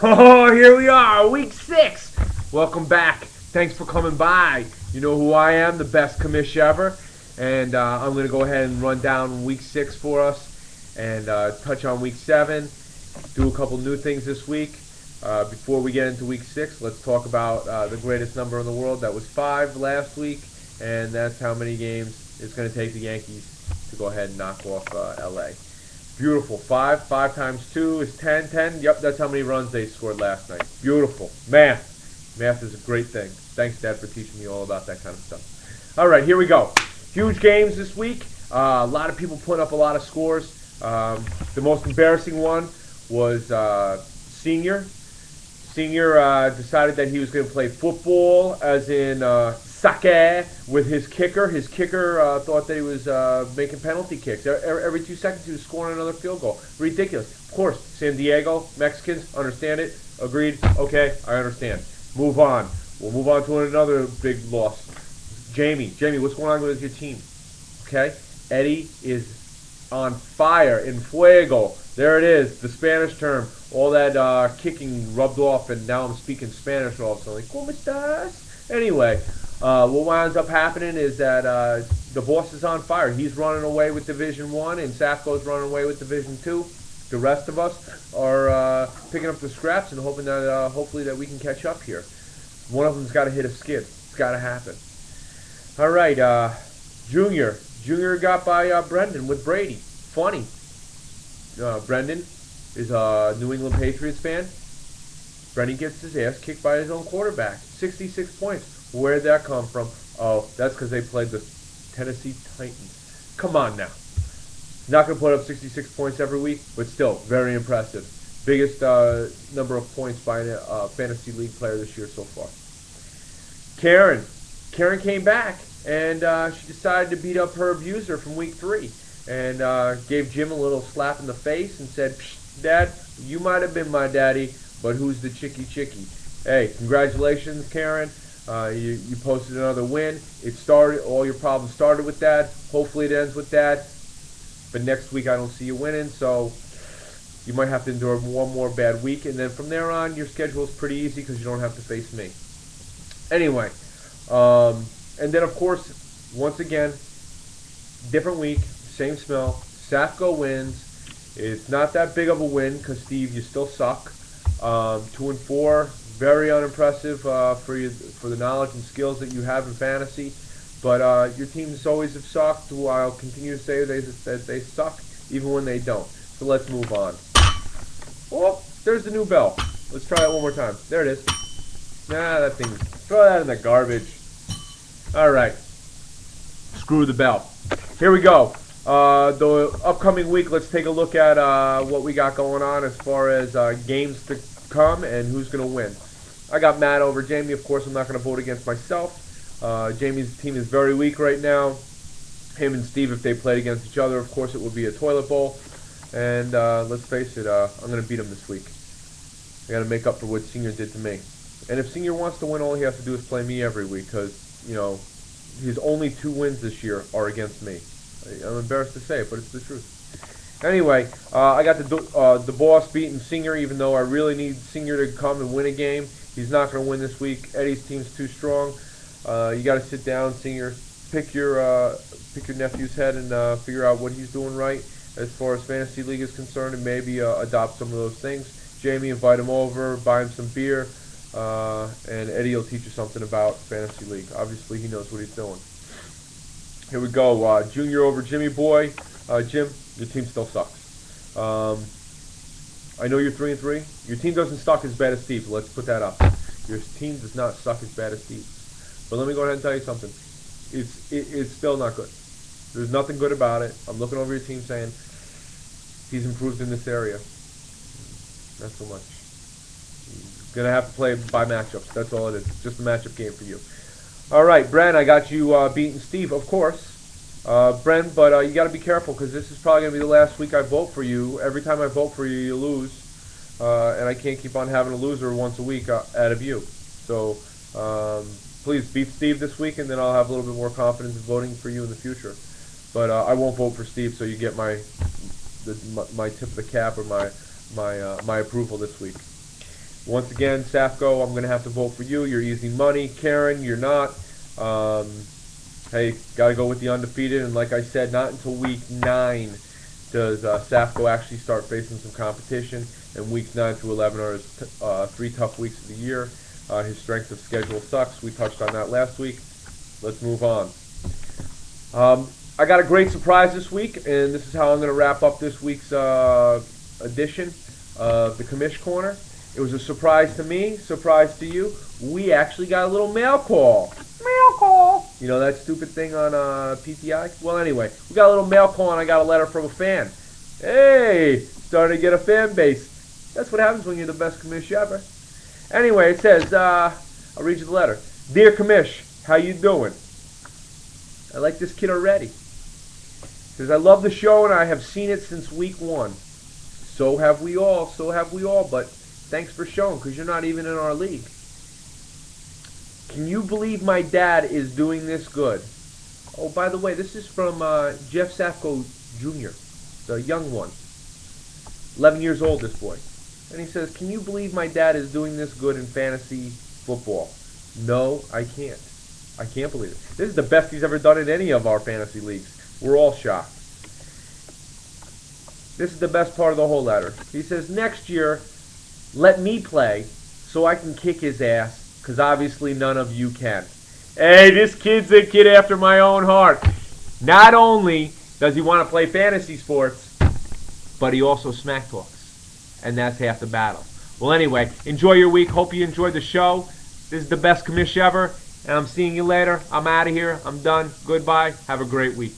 Oh, here we are, week 6. Welcome back. Thanks for coming by. You know who I am, the best commish ever. And I'm going to go ahead and run down week 6 for us and touch on week 7. Do a couple new things this week. Before we get into week 6, let's talk about the greatest number in the world. That was 5 last week. And that's how many games it's going to take the Yankees to go ahead and knock off LA. Beautiful. 5. 5 times 2 is 10. 10. Yep, that's how many runs they scored last night. Beautiful. Math. Math is a great thing. Thanks, Dad, for teaching me all about that kind of stuff. All right, here we go. Huge games this week. A lot of people putting up a lot of scores. The most embarrassing one was Senior. Senior decided that he was going to play football, as in sake, with his kicker. His kicker thought that he was making penalty kicks. Every 2 seconds he was scoring another field goal. Ridiculous. Of course, San Diego, Mexicans, understand it. Agreed. Okay, I understand. Move on. We'll move on to another big loss. Jamie, what's going on with your team? Okay? Eddie is on fire, in fuego. There it is, the Spanish term. All that kicking rubbed off, and now I'm speaking Spanish all of a sudden. Like, ¿Cómo estás? Anyway, what winds up happening is that the boss is on fire. He's running away with Division 1, and Safco's running away with Division 2. The rest of us are picking up the scraps and hoping that hopefully that we can catch up here. One of them's got to hit a skid. It's got to happen. All right, Junior. Junior got by Brendan with Brady. Funny. Brendan is a New England Patriots fan. Brendan gets his ass kicked by his own quarterback. 66 points. Where'd that come from? Oh, that's because they played the Tennessee Titans. Come on now. Not going to put up 66 points every week, but still, very impressive. Biggest number of points by a fantasy league player this year so far. Karen came back, and she decided to beat up her abuser from week 3. And gave Jim a little slap in the face and said, Psh, Dad, you might have been my daddy, but who's the chicky? Hey, congratulations, Karen. You posted another win. All your problems started with that. Hopefully it ends with that. But next week I don't see you winning, so you might have to endure one more bad week. And then from there on, your schedule is pretty easy because you don't have to face me. Anyway, and then of course, once again, different week, same smell. Safco wins. It's not that big of a win because, Steve, you still suck. 2-4, very unimpressive for the knowledge and skills that you have in fantasy. But your teams always have sucked. I'll continue to say that they suck even when they don't. So let's move on. Oh, there's the new bell. Let's try that one more time. There it is. Nah, that thing. Throw that in the garbage. All right. Screw the bell. Here we go. The upcoming week, let's take a look at what we got going on as far as games to come and who's going to win. I got Matt over Jamie. Of course, I'm not going to vote against myself. Jamie's team is very weak right now. Him and Steve, if they played against each other, of course, it would be a toilet bowl. And let's face it, I'm going to beat him this week. I got to make up for what Senior did to me. And if Senior wants to win, all he has to do is play me every week because, you know, his only 2 wins this year are against me. I'm embarrassed to say it, but it's the truth. Anyway, I got the boss beating Senior, even though I really need Senior to come and win a game. He's not going to win this week. Eddie's team's too strong. You got to sit down, Senior, pick your nephew's head and figure out what he's doing right as far as fantasy league is concerned, and maybe adopt some of those things. Jamie, invite him over, buy him some beer, and Eddie will teach you something about fantasy league. Obviously, he knows what he's doing. Here we go. Junior over Jimmy boy. Jim, your team still sucks. I know you're 3-3. Your team doesn't suck as bad as Steve's. Let's put that up. Your team does not suck as bad as Steve's. But let me go ahead and tell you something. It's still not good. There's nothing good about it. I'm looking over your team saying he's improved in this area. Not so much. He's going to have to play by matchups. That's all it is. It's just a matchup game for you. All right, Bren, I got you beating Steve, of course. Bren, but you got to be careful because this is probably going to be the last week I vote for you. Every time I vote for you, you lose. And I can't keep on having a loser once a week out of you. So please beat Steve this week, and then I'll have a little bit more confidence in voting for you in the future. But I won't vote for Steve, so you get my tip of the cap or my approval this week. Once again, Safco, I'm going to have to vote for you. You're easy money. Karen, you're not. Hey, got to go with the undefeated. And like I said, not until week 9 does Safco actually start facing some competition. And weeks 9 through 11 are his 3 tough weeks of the year. His strength of schedule sucks. We touched on that last week. Let's move on. I got a great surprise this week, and this is how I'm going to wrap up this week's edition of the Commish Corner. It was a surprise to me, surprise to you. We actually got a little mail call. Mail call. You know that stupid thing on PTI? Well, anyway, we got a little mail call, and I got a letter from a fan. Hey, starting to get a fan base. That's what happens when you're the best Commish ever. Anyway, it says, I'll read you the letter. Dear Commish, how you doing? I like this kid already. It says, I love the show, and I have seen it since week 1. So have we all, but thanks for showing, because you're not even in our league. Can you believe my dad is doing this good? Oh, by the way, this is from Jeff Safco Jr., the young one. 11 years old, this boy. And he says, can you believe my dad is doing this good in fantasy football? No, I can't. I can't believe it. This is the best he's ever done in any of our fantasy leagues. We're all shocked. This is the best part of the whole letter. He says, next year, let me play so I can kick his ass, because obviously none of you can. Hey, this kid's a kid after my own heart. Not only does he want to play fantasy sports, but he also smack talks. And that's half the battle. Well, anyway, enjoy your week. Hope you enjoyed the show. This is the best Commish ever. And I'm seeing you later. I'm out of here. I'm done. Goodbye. Have a great week.